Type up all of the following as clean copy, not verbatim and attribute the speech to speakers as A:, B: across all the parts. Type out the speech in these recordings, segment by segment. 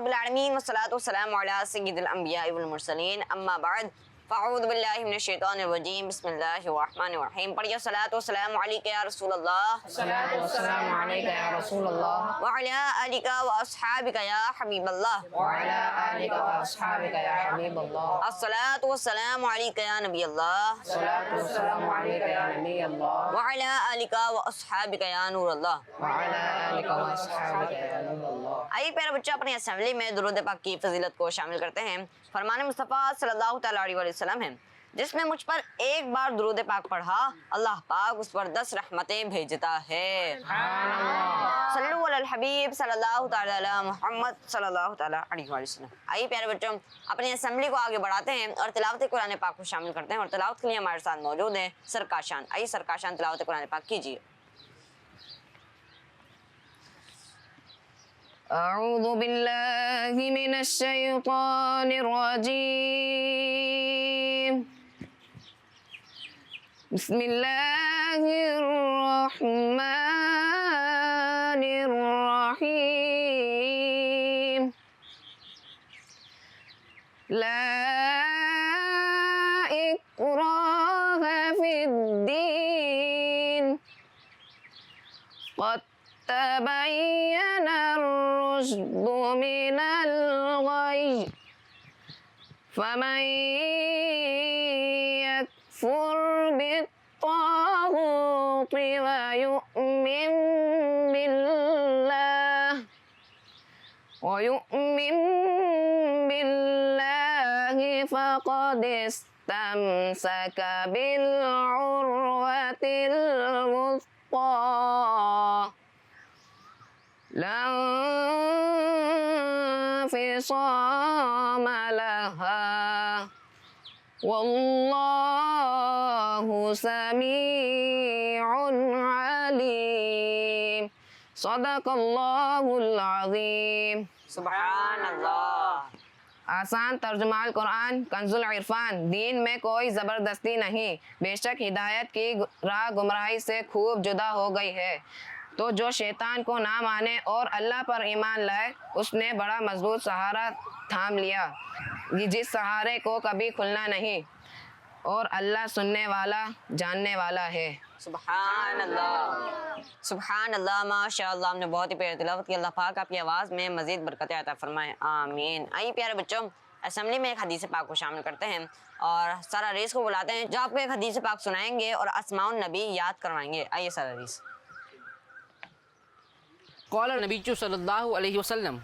A: رب العالمین والصلاۃ والسلام علی سید الانبیاء والمرسلین اما بعد فاعوذ باللہ من الشیطان الرجیم بسم اللہ الرحمن الرحیم. پڑھیے الصلاۃ والسلام علیک یا رسول اللہ
B: الصلاۃ والسلام علیک یا رسول اللہ
A: وعلی آلک واصحابک یا حبیب اللہ
B: وعلی آلک واصحابک یا حبیب اللہ
A: الصلاۃ والسلام علیک یا نبی اللہ
B: الصلاۃ والسلام علیک یا نبی اللہ
A: وعلی آلک واصحابک یا نور اللہ.
B: وعلی آلک واصحابک یا نور اللہ.
A: آئیے پیارے بچہ اپنی اسمبلی میں درود پاک کی فضیلت کو شامل کرتے ہیں. فرمان مصطفیٰ صلی اللہ تعالیٰ علیہ وسلم ہے جس نے مجھ پر ایک بار درود پاک پڑھا اللہ پاک اس پر 10 رحمتیں بھیجتا ہے.
B: سبحان اللہ.
A: صلو علی الحبیب صلی اللہ تعالیٰ علی محمد صلی اللہ تعالیٰ علیہ وسلم. آئیے پیارے بچوں اپنی اسمبلی کو آگے بڑھاتے ہیں اور تلاوت قرآن پاک کو شامل کرتے ہیں. اور تلاوت کے لیے ہمارے ساتھ موجود ہیں سرکاشان. آئیے سرکاشان تلاوت قرآن پاک کیجیے.
B: اعوذ باللہ من الشیطان الرجیم. بسم اللہ الرحمن الرحیم. لا اکراہ فی الدین قد تبین الرشد من الغی فمن یکفر بالطاغوت ویؤمن باللہ فقد استمسک بالعروة الوثقى لا انفصام لها واللہ سمیع علیم. صدق اللہ العظیم.
A: سبحان اللہ.
B: آسان ترجمہ القرآن کنز العرفان. دین میں کوئی زبردستی نہیں، بے شک ہدایت کی راہ گمراہی سے خوب جدا ہو گئی ہے. تو جو شیطان کو نہ مانے اور اللہ پر ایمان لائے اس نے بڑا مضبوط سہارا تھام لیا جس سہارے کو کبھی کھلنا نہیں، اور اللہ سننے والا جاننے والا ہے.
A: سبحان اللہ. سبحان اللہ. ماشاء اللہ. ہم نے بہت ہی پیاری تلاوت کی. اللہ پاک آپ کی آواز میں مزید برکت عطا فرمائے. آمین. آئیے پیارے بچوں اسمبلی میں ایک حدیث پاک کو شامل کرتے ہیں اور سارا ریس کو بلاتے ہیں جو آپ کو ایک حدیث پاک سنائیں گے اور اسماء النبی یاد کروائیں گے. آئیے سارا ریس.
C: قال نبی صلی اللہ علیہ وسلم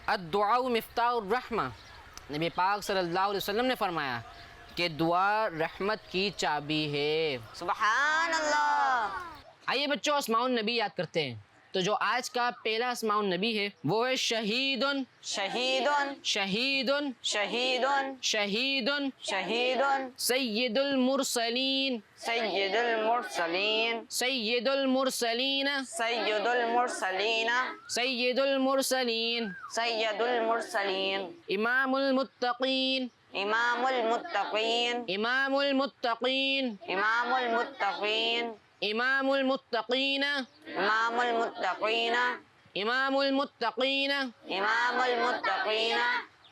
C: الدعاء مفتاح الرحمہ. نبی پاک صلی اللہ علیہ وسلم نے فرمایا کہ دعا رحمت کی چابی ہے.
A: سبحان اللہ.
C: آئیے بچوں اسماء النبی یاد کرتے ہیں. تو جو آج کا پہلا اسماء النبی ہے وہ ہے شہیدن
A: شہیدن
C: شہیدن
A: شہیدن
C: شہیدن
A: شہیدن
C: سید المرسلین
A: سید المرسلین
C: سید المرسلین
A: سید المرسلین
C: سید المرسلین
A: سید المرسلین
C: امام المتقین
A: امام المتقین
C: امام المتقین
A: امام المتقین
C: امام المتقین
A: امام المتقین
C: امام المتقین
A: امام المتقین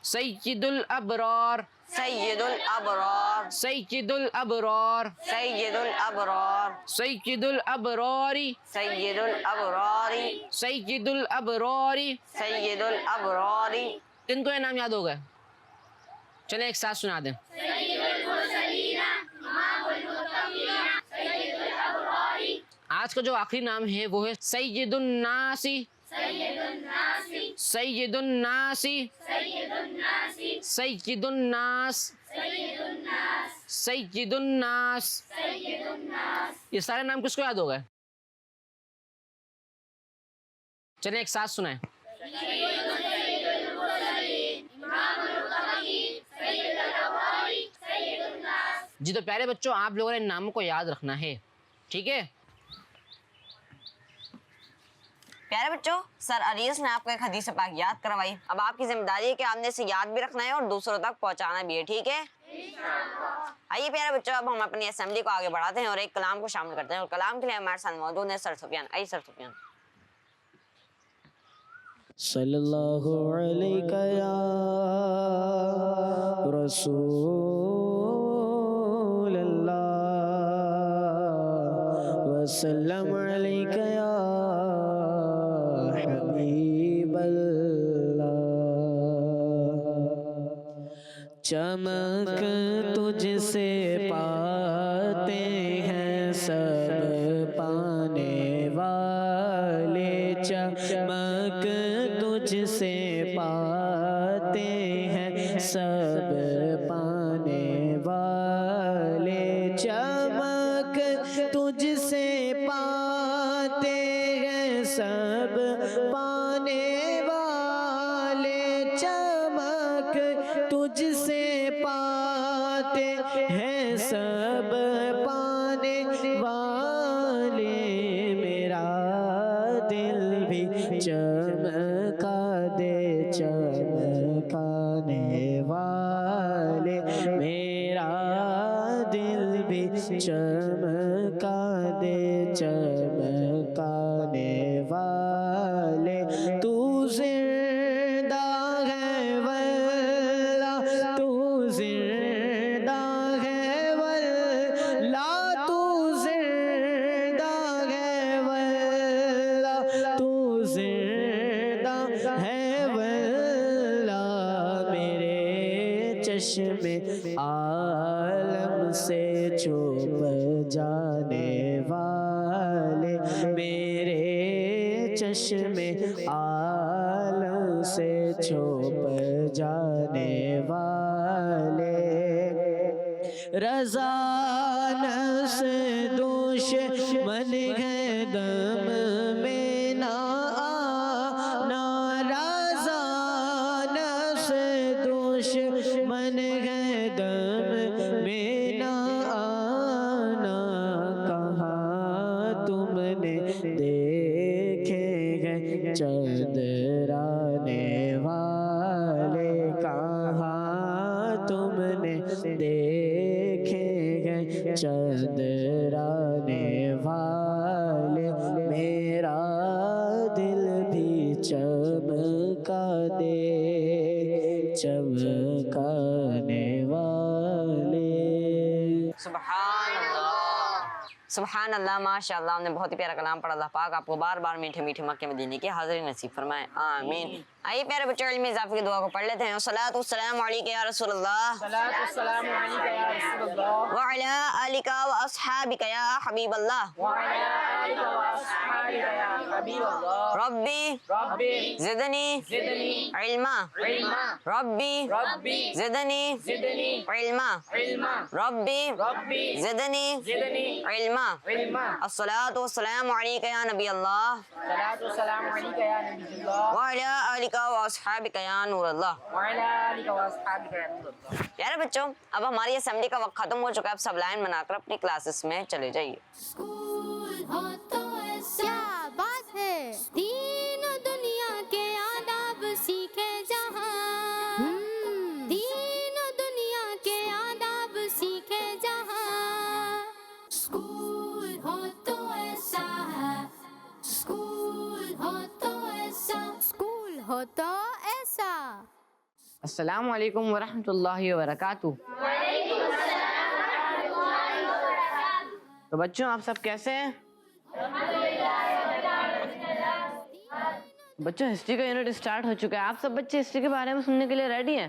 C: سید الابرار
A: سید الابرار
C: سید الابرار
A: سید الابرار
C: سید الابرار
A: سید الابرار
C: سید الابرار.
A: سید الابرار.
C: کن کو یہ نام یاد ہو گئے؟ چلیں ایک ساتھ سنا دیں. آج کا جو آخری نام ہے وہ ہے سید الناسی سید الناسی سید الناسی سید الناس سید الناس. یہ سارے نام کس کو یاد ہو گئے؟ چلیں ایک ساتھ سنائیں. جی تو پیارے بچوں آپ لوگوں نے ان ناموں کو یاد رکھنا ہے، ٹھیک ہے؟
A: پیارے بچوں سر عریض نے آپ کو ایک حدیث پاک یاد کروائی. اب آپ کی ذمہ داری ہے کہ آپ نے اسے یاد بھی رکھنا ہے اور دوسروں تک پہنچانا بھی ہے، ٹھیک ہے؟ آئیے پیارے بچوں اب ہم اپنی اسمبلی کو آگے بڑھاتے ہیں اور ایک کلام کو شامل کرتے ہیں، اور کلام کے لیے ہمارے ساتھ موجود ہیں سر سفیان. آئیے سر سفیان.
D: صلی اللہ علیہ یا رسول اللہ وسلم علیہ یا حبیب اللہ۔ چمک تجھ سے پاتے ہیں سب پانے والے، چمک تجھ سے پاتے ہیں سب پانے والے، چمک تجھ سے پاتے ہیں سب پانے والے، چمک تجھ سے پاتے ہیں سب پانے والے، میرا دل بھی چمکا دے چمکانے والے، میرا دل بھی چمکا دے چمکانے والے، تو زندہ ہے واللہ، تو زندہ ہے واللہ، تو زندہ ہے واللہ، تو زندہ ہے واللہ، میرے چشم عالم سے چھپ جانے والے، میرے چشم عالم سے چھپ جانے والے، رضا نفس دشمن ہے دم میں نہ آنا، رضا نفس دشمن ہے دم میں نہ آنا، کہاں تم نے دیکھے ہیں چندرانے والے، کہاں تم نے دیکھے ہیں چندرانے والے، میرا دل بھی چمکا دے چمکانے والے۔
A: سبحان اللہ، سبحان اللہ، ماشاء اللہ، ہم نے بہت ہی پیارا کلام پڑھا۔ اللہ پاک آپ کو بار بار میٹھے میٹھے مکے مدینے کی حاضری نصیب فرمائے، آمین۔ آئیے پیارے بچوں، علم اضافے کی دعا کو پڑھ لیتے ہیں۔ والصلاۃ والسلام علیک یا رسول اللہ وعلی آلک واصحابک یا حبیب اللہ، ربی زدنی علما، ربی زدنی علما، ربی زدنی علما، الصلاۃ والسلام علیک یا نبی اللہ وعلی آلک واصحابک یا نور اللہ۔ پیارے بچوں، اب ہماری اسمبلی کا وقت ختم ہو چکا ہے، اب سب لائن بنا کر اپنی کلاسز میں چلے جائیے۔
E: اسکول ہو تو ایسا، کیا بات ہے، دین و دنیا کے آداب سیکھے جہاں، دین و دنیا کے آداب سیکھے جہاں، اسکول ہو تو ایسا ہے، اسکول ہو تو ایسا، اسکول ہو تو ایسا۔
B: السلام علیکم ورحمۃ اللہ وبرکاتہ۔ تو بچوں، آپ سب کیسے ہیں؟ بچوں، ہسٹری کا یونٹ اسٹارٹ ہو چکا ہے، آپ سب بچے ہسٹری کے بارے میں سننے کے لیے ریڈی ہیں؟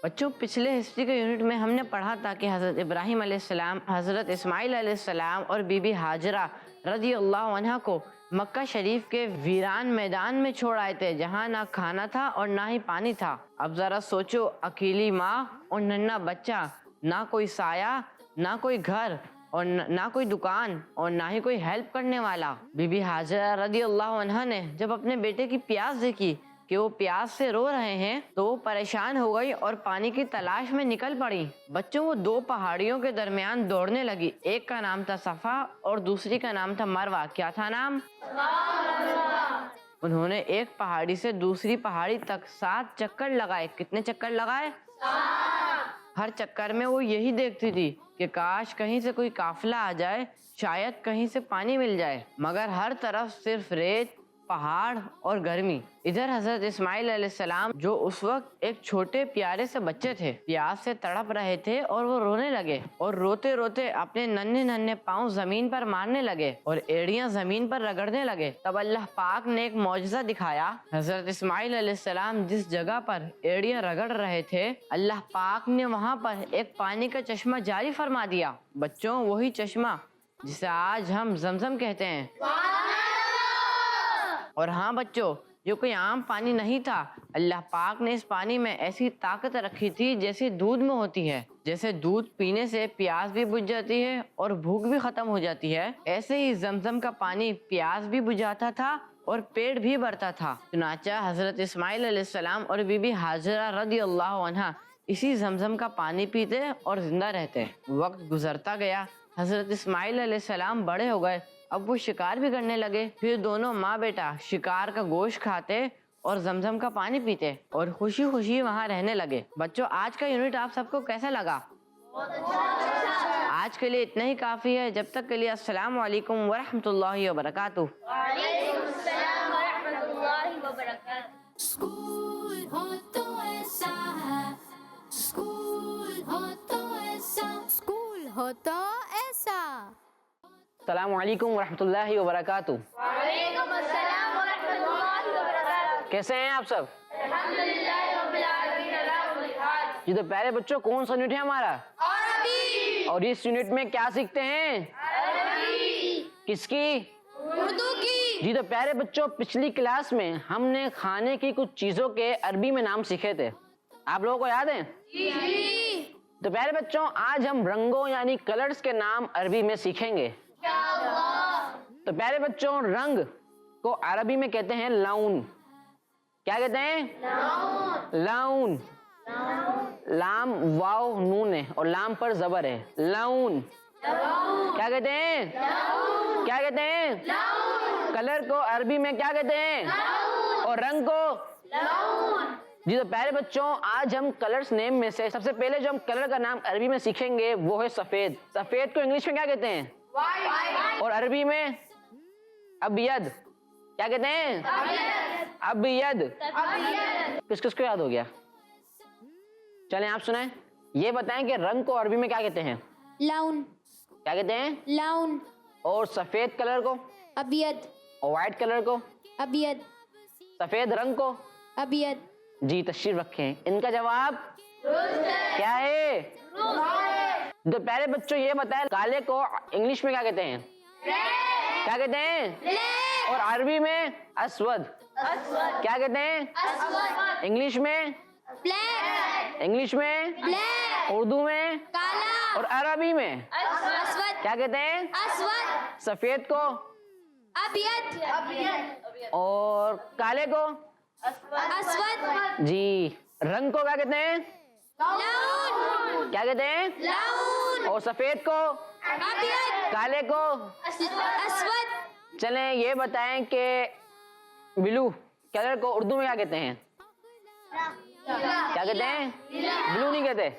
B: بچوں، پچھلے ہسٹری کے یونٹ میں ہم نے پڑھا تھا کہ حضرت ابراہیم علیہ السلام حضرت اسماعیل علیہ السلام اور بی بی ہاجرہ رضی اللہ عنہ کو مکہ شریف کے ویران میدان میں چھوڑ آئے تھے، جہاں نہ کھانا تھا اور نہ ہی پانی تھا۔ اب ذرا سوچو، اکیلی ماں اور ننھا بچہ، نہ کوئی سایہ، نہ کوئی گھر اور نہ کوئی دکان اور نہ ہی کوئی ہیلپ کرنے والا۔ بی بی ہاجرہ رضی اللہ عنہ نے جب اپنے بیٹے کی پیاس دیکھی کہ وہ پیاس سے رو رہے ہیں تو وہ پریشان ہو گئی اور پانی کی تلاش میں نکل پڑی۔ بچوں، وہ دو پہاڑیوں کے درمیان دوڑنے لگی، ایک کا نام تھا صفا اور دوسری کا نام تھا مروہ۔ کیا تھا نام؟ انہوں نے ایک پہاڑی سے دوسری پہاڑی تک 7 چکر لگائے۔ کتنے چکر لگائے؟ 7۔ ہر چکر میں وہ یہی دیکھتی تھی کہ کاش کہیں سے کوئی قافلہ آ جائے، شاید کہیں سے پانی مل جائے، مگر ہر طرف صرف ریت
F: پہاڑ اور گرمی۔ ادھر حضرت اسماعیل علیہ السلام جو اس وقت ایک چھوٹے پیارے سے بچے تھے، پیاس سے تڑپ رہے تھے اور وہ رونے لگے اور روتے روتے اپنے ننھے ننھے پاؤں زمین پر مارنے لگے اور ایڑیاں زمین پر رگڑنے لگے۔ تب اللہ پاک نے ایک معجزہ دکھایا۔ حضرت اسماعیل علیہ السلام جس جگہ پر ایڑیاں رگڑ رہے تھے، اللہ پاک نے وہاں پر ایک پانی کا چشمہ جاری فرما دیا۔ بچوں، وہی چشمہ جسے آج ہم زمزم کہتے ہیں۔ اور ہاں بچوں، جو کوئی عام پانی نہیں تھا، اللہ پاک نے اس پانی میں ایسی طاقت رکھی تھی جیسے دودھ میں ہوتی ہے۔ جیسے دودھ پینے سے پیاس بھی بجھ جاتی ہے اور بھوک بھی ختم ہو جاتی ہے، ایسے ہی زمزم کا پانی پیاس بھی بجھاتا تھا اور پیٹ بھی بھرتا تھا۔ چنانچہ حضرت اسماعیل علیہ السلام اور بی بی ہاجرہ رضی اللہ عنہا اسی زمزم کا پانی پیتے اور زندہ رہتے۔ وقت گزرتا گیا، حضرت اسماعیل علیہ السلام بڑے ہو گئے، اب وہ شکار بھی کرنے لگے۔ پھر دونوں ماں بیٹا شکار کا گوشت کھاتے اور زمزم کا پانی پیتے اور خوشی خوشی وہاں رہنے لگے۔ بچوں، آج کا یونٹ آپ سب کو کیسا لگا؟ آج کے لیے اتنا ہی کافی ہے۔ جب تک کے لیے السلام علیکم ورحمۃ اللہ وبرکاتہ۔
E: اسکول ہو تو ایسا ہے، اسکول ہو تو ایسا، اسکول ہو تو ایسا۔
C: السلام علیکم ورحمۃ اللہ وبرکاتہ۔ کیسے ہیں آپ سب؟ جی تو پیارے بچوں، کون سا یونٹ ہے ہمارا؟ عربی۔ اور اس یونٹ میں کیا سیکھتے ہیں؟ عربی۔ کس کی؟ اردو کی۔ جی تو پیارے بچوں، پچھلی کلاس میں ہم نے کھانے کی کچھ چیزوں کے عربی میں نام سیکھے تھے، آپ لوگوں کو یاد ہیں؟ جی۔ تو پیارے بچوں، آج ہم رنگوں یعنی کلرز کے نام عربی میں سیکھیں گے۔ تو پیارے بچوں، رنگ کو عربی میں کہتے ہیں لون۔ کیا کہتے ہیں؟ لون۔ لام واو نون ہے اور لام پر زبر ہے، لون۔ کیا کہتے ہیں؟ کیا کہتے ہیں؟ کلر کو عربی میں کیا کہتے ہیں؟ اور رنگ کو؟ جی تو پیارے بچوں، آج ہم کلرز نیم میں سے سب سے پہلے جو ہم کلر کا نام عربی میں سیکھیں گے وہ ہے سفید۔ سفید کو انگلش میں کیا کہتے ہیں؟ اور عربی میں؟ ابید۔ کیا کہتے ہیں؟ ابید۔ کس کس کو یاد ہو گیا؟ چلیں آپ سنیں، یہ بتائیں کہ رنگ کو عربی میں کیا کہتے ہیں؟
E: لون۔
C: کیا کہتے ہیں؟
E: لون۔
C: اور سفید کلر کو؟
E: ابید۔
C: اور وائٹ کلر کو؟
E: ابید۔
C: سفید رنگ کو؟
E: ابید۔
C: جی تشریف رکھیں، ان کا جواب کیا ہے؟ تو پیارے بچوں، یہ بتائیں کالے کو انگلش میں کیا کہتے ہیں؟ کیا کہتے ہیں؟ اور عربی میں؟ اسود۔ کیا کہتے ہیں؟ انگلش میں؟
E: بلیک۔
C: انگلش میں؟
E: بلیک۔
C: اردو میں؟
E: کالا۔
C: اور عربی میں؟
E: اسود۔
C: کیا کہتے ہیں؟
E: اسود۔
C: سفید کو؟
E: ابید۔
C: اور کالے کو؟
E: اسود۔
C: جی رنگ کو کیا کہتے ہیں؟
E: لون۔
C: کیا کہتے ہیں؟
E: لون۔
C: اور سفید کو؟
E: ابید۔
C: کالے کو؟
E: اسود۔
C: چلیں یہ بتائیں کہ بلو کلر کو اردو میں کیا کہتے ہیں؟ کیا کہتے ہیں؟ بلو نہیں کہتے؟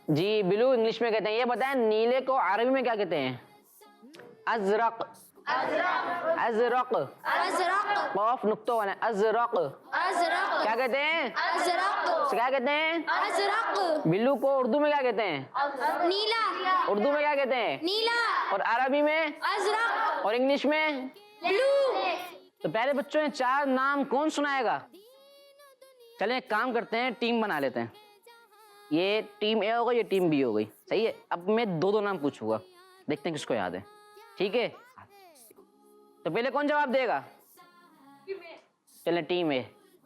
C: جی بلو انگلش میں کہتے ہیں۔ یہ بتائیں نیلے کو عربی میں کیا کہتے ہیں؟ ازرق۔ ازرق۔
E: ازرق۔
C: قاف نقطہ والا ازرق۔
E: ازرق۔
C: کیا کہتے ہیں؟
E: ازرق۔
C: کیا کہتے ہیں؟
E: ازرق۔
C: بلو کو اردو میں کیا کہتے ہیں؟
E: نیلا۔
C: اردو میں کیا کہتے ہیں؟
E: نیلا۔
C: اور عربی میں؟
E: ازرق۔
C: اور انگلش میں؟
E: بلو۔
C: تو پہلے بچوں نے چار نام کون سنائے گا؟ چلیں ایک کام کرتے ہیں، ٹیم بنا لیتے ہیں۔ یہ ٹیم اے ہوگا، یہ ٹیم بی ہو گئی، صحیح ہے؟ اب میں دو نام پوچھوں گا، دیکھتے ہیں کس کو یاد ہے، ٹھیک ہے؟ تو پہلے کون جواب دے گا؟ چلیں ٹیم اے،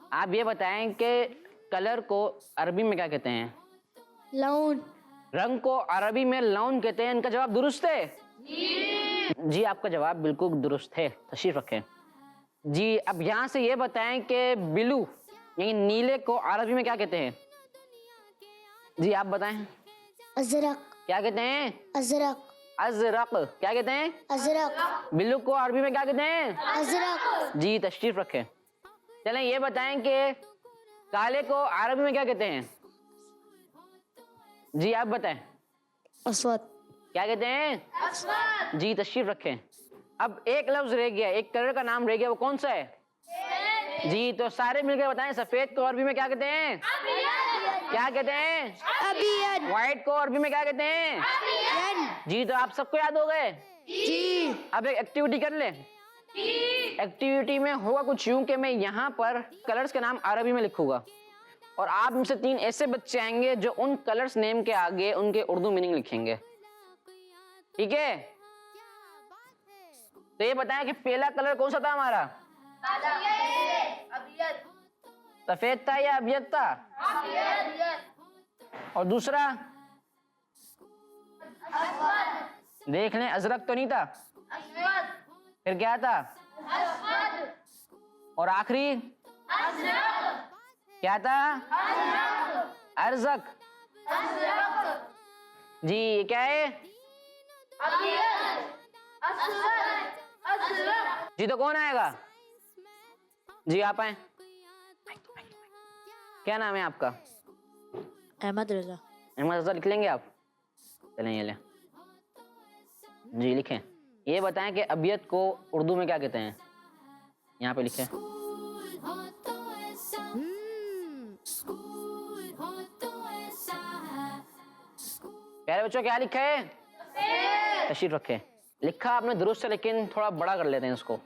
C: آپ یہ بتائیں کہ کلر کو عربی میں کیا کہتے ہیں؟
E: لون۔
C: رنگ کو عربی میں لون کہتے ہیں، ان کا جواب درست ہے؟ جی آپ کا جواب بالکل درست ہے، تشریف رکھیں۔ جی اب یہاں سے یہ بتائیں کہ بلو یعنی نیلے کو عربی میں کیا کہتے ہیں؟ جی آپ بتائیں۔
E: ازرق۔
C: کیا کہتے ہیں؟
E: ازرق۔
C: ازرق۔ کیا کہتے ہیں؟
E: ازرق۔
C: بلو کو عربی میں کیا کہتے ہیں؟
E: ازرق۔
C: جی تشریف رکھیں۔ چلیں یہ بتائیں کہ کالے کو عربی میں کیا کہتے ہیں؟ جی آپ بتائیں۔
E: اسود۔
C: کیا کہتے ہیں؟ جی تشریف رکھیں۔ اب ایک لفظ رہ گیا, ایک کلر کا نام رہ گیا, وہ کون سا ہے؟ جی تو سارے مل کے بتائیں, سفید کو عربی میں کیا کہتے ہیں؟ کیا کہتے ہیں؟ وائٹ کو عربی میں کیا کہتے ہیں؟ جی تو آپ سب کو یاد ہو گئے؟ جی. اب ایک ایکٹیویٹی کر لیں. ایکٹیویٹی میں ہوگا کچھ یوں کہ میں یہاں پر کلرز کے نام عربی میں لکھوں گا, اور آپ میں سے 3 ایسے بچے آئیں گے جو ان کلرز نیم کے آگے ان کے اردو میننگ لکھیں گے. ٹھیک ہے؟ تو یہ بتائیں کہ پہلا کلر کون سا تھا ہمارا؟ سفید تھا یا ابیض تھا؟ اور دوسرا دیکھ لیں, ازرق تو نہیں تھا, پھر کیا تھا؟ اور آخری کیا تھا؟ ارزق. جی یہ کیا ہے؟ جی تو کون آئے گا؟ جی آپ آئیں. کیا نام ہے آپ کا؟
G: احمد رضا.
C: احمد رضا لکھ لیں گے آپ؟ چلیں یہ لیں. جی لکھیں. یہ بتائیں کہ ابیض کو اردو میں کیا کہتے ہیں؟ یہاں پہ لکھیں. پیارے بچوں کیا لکھا ہے؟ تشریف رکھیں. لکھا آپ نے درست ہے, لیکن تھوڑا بڑا کر لیتے ہیں اس کو.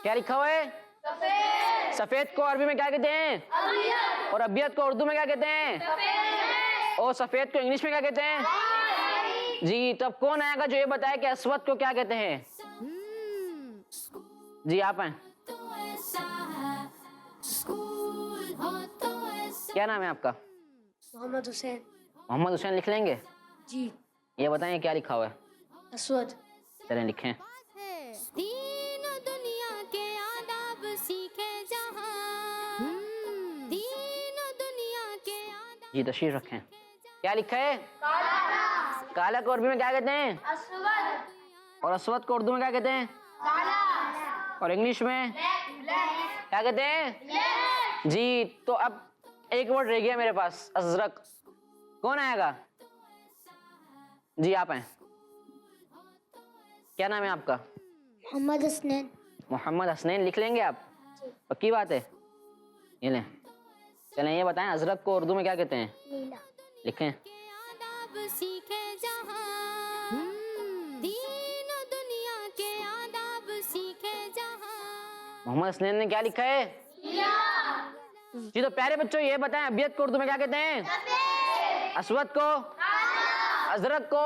C: کیا لکھا ہوا ہے؟ سفید کو عربی میں کیا کہتے ہیں؟ اور ابیض کو اردو میں کیا کہتے ہیں؟ اور سفید کو انگلش میں کیا کہتے ہیں؟ جی تب کون آئے گا جو یہ بتائے کہ اسود کو کیا کہتے ہیں؟ جی آپ ہیں. کیا نام ہے آپ کا؟
G: محمد حسین.
C: محمد حسین لکھ لیں گے؟
G: جی.
C: یہ بتائیں کیا لکھا ہوا ہے؟
G: اسود.
C: چلیں لکھیں. جی تشریف رکھیں. کیا لکھا ہے؟ کالا کو عربی میں کیا کہتے ہیں؟ اور اسود کو اردو میں کیا کہتے ہیں؟ اور انگلش میں کیا کہتے ہیں؟ جی تو اب ایک ورڈ رہ گیا میرے پاس, ازرق. کون آئے گا؟ جی آپ ہیں. کیا نام ہے آپ کا؟
G: محمد حسنین.
C: محمد حسنین لکھ لیں گے آپ؟ پکی بات ہے. یہ لیں. چلیں یہ بتائیں ازرق کو اردو میں کیا کہتے ہیں؟
G: نیلا.
C: لکھیں. محمد حسنین نے کیا لکھا ہے؟ جی تو پیارے بچوں یہ بتائیں ابیض کو اردو میں کیا کہتے ہیں؟ اسود کو, ازرق کو,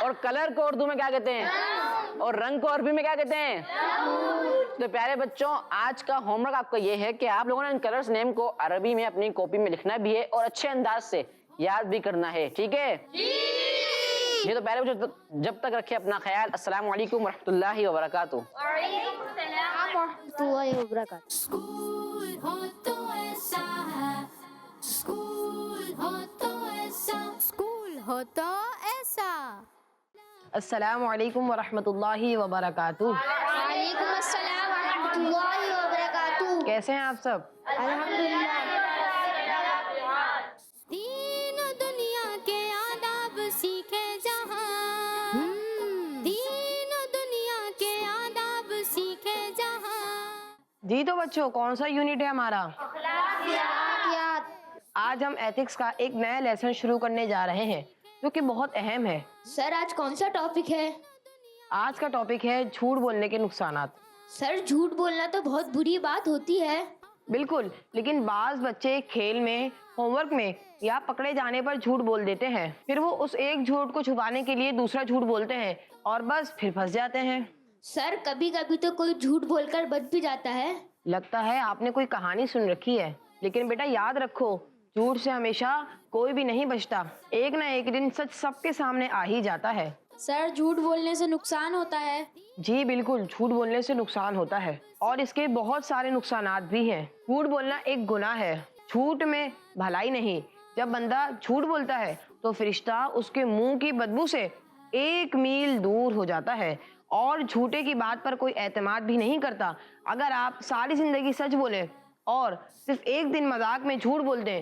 C: اور کلر کو اردو میں کیا کہتے ہیں؟ اور رنگ کو عربی میں کیا کہتے ہیں؟ تو پیارے بچوں آج کا ہوم ورک آپ کا یہ ہے کہ آپ لوگوں نے ان کلرز نیم کو عربی میں اپنی کاپی میں لکھنا بھی ہے اور اچھے انداز سے یاد بھی کرنا ہے. ٹھیک ہے؟ یہ تو پیارے بچوں جب تک رکھے اپنا خیال. السلام علیکم ورحمۃ اللہ وبرکاتہ.
G: اللہ وبرکاتہ.
B: السلام علیکم ورحمۃ اللہ وبرکاتہ.
G: وعلیکم السلام ورحمۃ اللہ وبرکاتہ.
B: کیسے ہیں آپ سب؟
G: الحمدللہ.
E: دین و دنیا کے آداب سیکھے جہاں, دین و دنیا کے آداب سیکھے جہاں.
B: جی تو بچوں کون سا یونٹ ہے ہمارا؟
G: اخلاقیات.
B: آج ہم ایتھکس کا ایک نیا لیسن شروع کرنے جا رہے ہیں جو کہ بہت اہم ہے.
G: سر آج کون سا ٹاپک ہے؟
B: آج کا ٹاپک ہے جھوٹ بولنے کے نقصانات.
G: سر جھوٹ بولنا تو بہت بری بات ہوتی ہے.
B: بالکل, لیکن بعض بچے کھیل میں, ہوم ورک میں یا پکڑے جانے پر جھوٹ بول دیتے ہیں. پھر وہ اس ایک جھوٹ کو چھپانے کے لیے دوسرا جھوٹ بولتے ہیں اور بس پھر پھنس جاتے ہیں.
G: سر کبھی کبھی تو کوئی جھوٹ بول کر بچ بھی جاتا ہے.
B: لگتا ہے آپ نے کوئی کہانی سن رکھی ہے, لیکن بیٹا یاد رکھو جھوٹ سے ہمیشہ کوئی بھی نہیں بچتا. ایک نہ ایک دن سچ سب کے سامنے آ ہی جاتا ہے.
G: سر جھوٹ بولنے سے نقصان ہوتا ہے.
B: جی بالکل, جھوٹ بولنے سے نقصان ہوتا ہے اور اس کے بہت سارے نقصانات بھی ہیں. جھوٹ بولنا ایک گناہ ہے. جھوٹ میں بھلائی نہیں. جب بندہ جھوٹ بولتا ہے تو فرشتہ اس کے منہ کی بدبو سے 1 میل دور ہو جاتا ہے اور جھوٹے کی بات پر کوئی اعتماد بھی نہیں کرتا. اگر آپ ساری زندگی سچ بولیں اور صرف ایک دن مذاق میں جھوٹ بول دیں